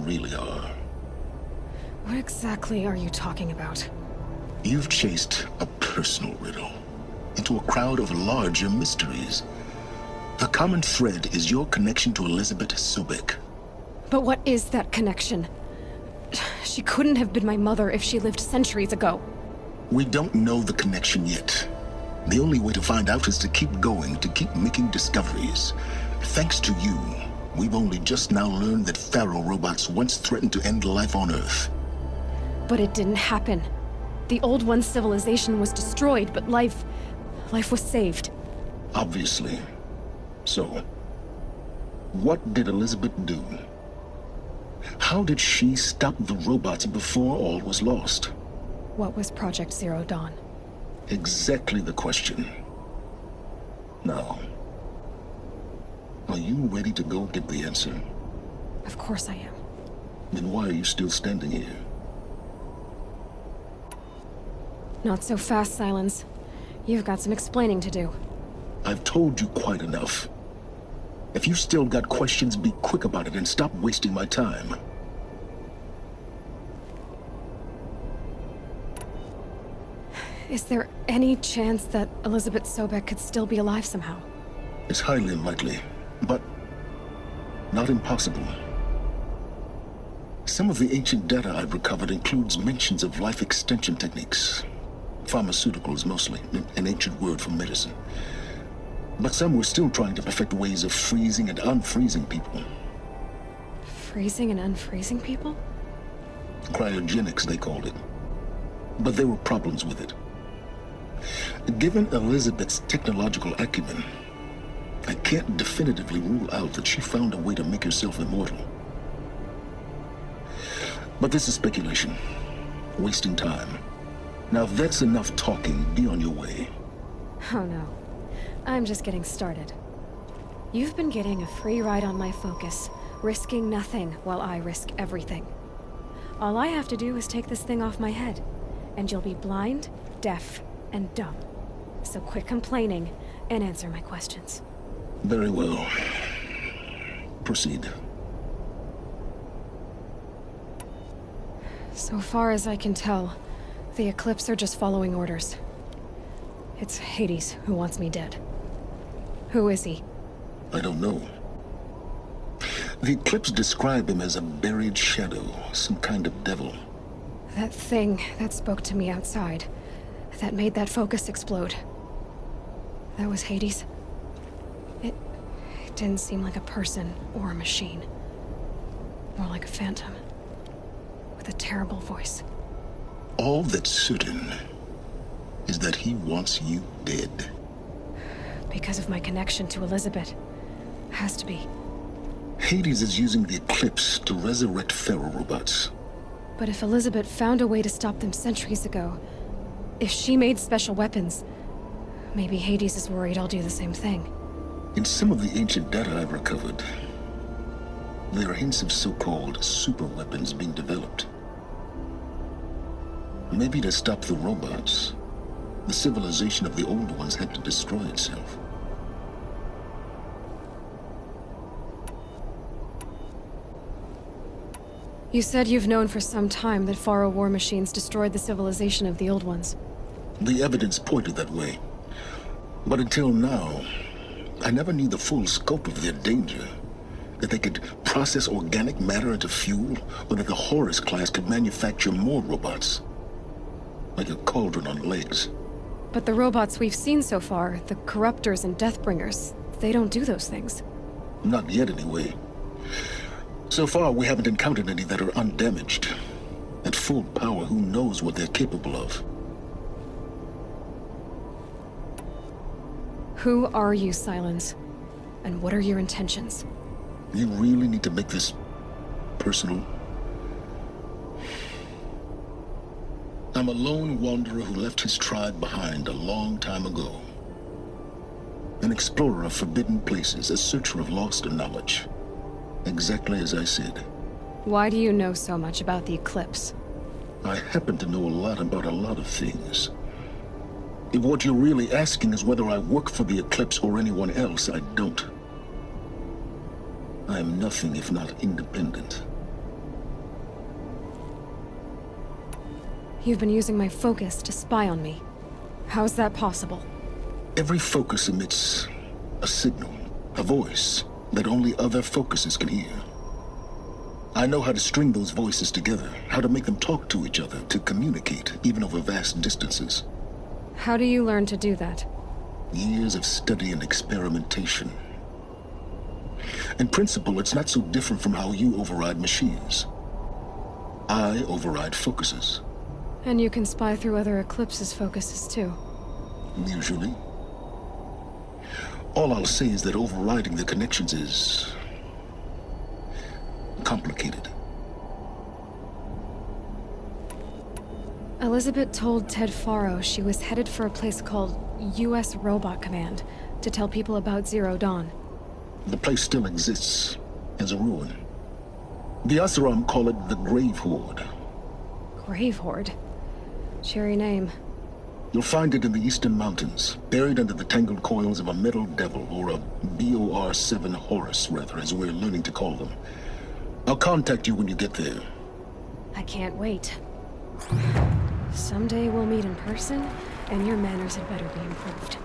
really are. What exactly are you talking about? You've chased a personal riddle into a crowd of larger mysteries. The common thread is your connection to Elizabeth Sobek. But what is that connection? She couldn't have been my mother if she lived centuries ago. We don't know the connection yet. The only way to find out is to keep going, to keep making discoveries. Thanks to you, we've only just now learned that Pharaoh robots once threatened to end life on Earth. But it didn't happen. The Old One's civilization was destroyed, but life was saved. Obviously. So, what did Elizabeth do? How did she stop the robots before all was lost? What was Project Zero Dawn? Exactly the question. Now, are you ready to go get the answer? Of course I am. Then why are you still standing here? Not so fast, Silence. You've got some explaining to do. I've told you quite enough. If you still got questions, be quick about it and stop wasting my time. Is there any chance that Elizabeth Sobek could still be alive somehow? It's highly unlikely, but not impossible. Some of the ancient data I've recovered includes mentions of life extension techniques. Pharmaceuticals, mostly, an ancient word for medicine. But some were still trying to perfect ways of freezing and unfreezing people. Freezing and unfreezing people? Cryogenics, they called it. But there were problems with it. Given Elizabeth's technological acumen, I can't definitively rule out that she found a way to make herself immortal. But this is speculation. Wasting time. Now that's enough talking. Be on your way. Oh no. I'm just getting started. You've been getting a free ride on my focus, risking nothing while I risk everything. All I have to do is take this thing off my head, and you'll be blind, deaf, and dumb. So quit complaining and answer my questions. Very well. Proceed. So far as I can tell, the Eclipse are just following orders. It's Hades who wants me dead. Who is he? I don't know. The Eclipse describe him as a buried shadow, some kind of devil. That thing that spoke to me outside, that made that focus explode. That was Hades? It didn't seem like a person or a machine. More like a phantom. With a terrible voice. All that's certain is that he wants you dead. Because of my connection to Elizabeth. Has to be. Hades is using the Eclipse to resurrect Pharaoh robots. But if Elizabeth found a way to stop them centuries ago, if she made special weapons, maybe Hades is worried I'll do the same thing. In some of the ancient data I've recovered, there are hints of so-called super weapons being developed. Maybe to stop the robots, the civilization of the old ones had to destroy itself. You said you've known for some time that Pharaoh war machines destroyed the civilization of the old ones. The evidence pointed that way. But until now, I never knew the full scope of their danger. That they could process organic matter into fuel, or that the Horus class could manufacture more robots. Like a cauldron on legs. But the robots we've seen so far, the Corruptors and Deathbringers, they don't do those things. Not yet, anyway. So far, we haven't encountered any that are undamaged. At full power, who knows what they're capable of? Who are you, Silence? And what are your intentions? You really need to make this personal? I'm a lone wanderer who left his tribe behind a long time ago. An explorer of forbidden places, a searcher of lost knowledge. Exactly as I said. Why do you know so much about the Eclipse? I happen to know a lot about a lot of things. If what you're really asking is whether I work for the Eclipse or anyone else, I don't. I am nothing if not independent. You've been using my focus to spy on me. How is that possible? Every focus emits a signal, a voice that only other focuses can hear. I know how to string those voices together, how to make them talk to each other, to communicate, even over vast distances. How do you learn to do that? Years of study and experimentation. In principle, it's not so different from how you override machines. I override focuses. And you can spy through other Eclipse's focuses too. Usually. All I'll say is that overriding the connections is complicated. Elizabeth told Ted Faro she was headed for a place called U.S. Robot Command to tell people about Zero Dawn. The place still exists as a ruin. The Asaram call it the Grave Horde. Grave Horde? Cheery name. You'll find it in the Eastern Mountains, buried under the tangled coils of a metal devil, or a BOR-7 Horus, rather, as we're learning to call them. I'll contact you when you get there. I can't wait. Someday we'll meet in person, and your manners had better be improved.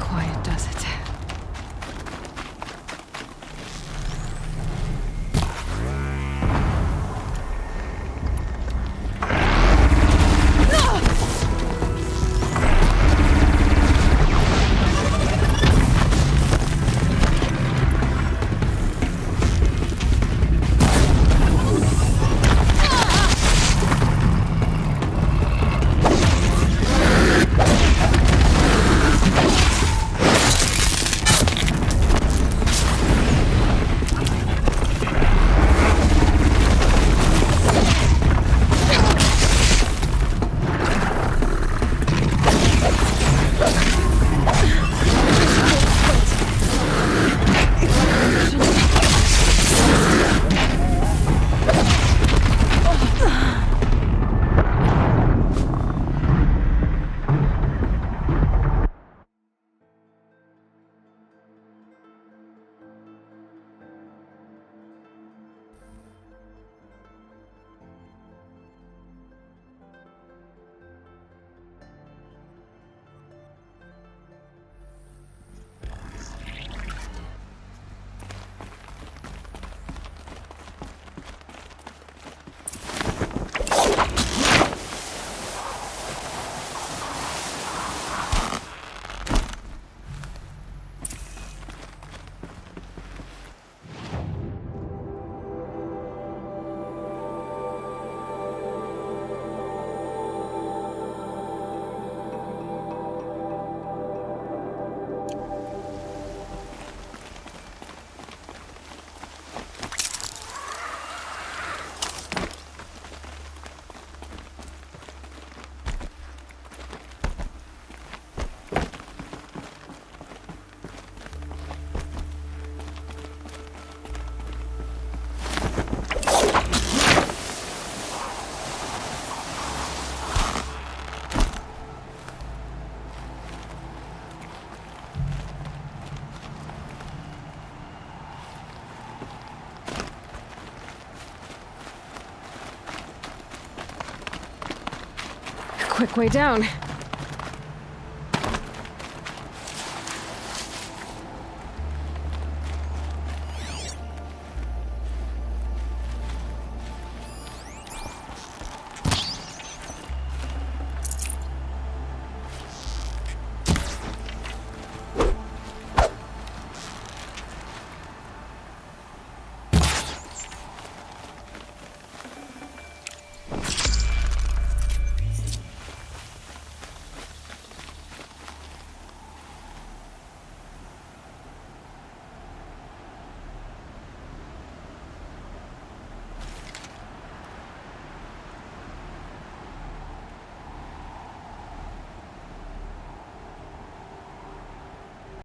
quiet does it. Quick way down.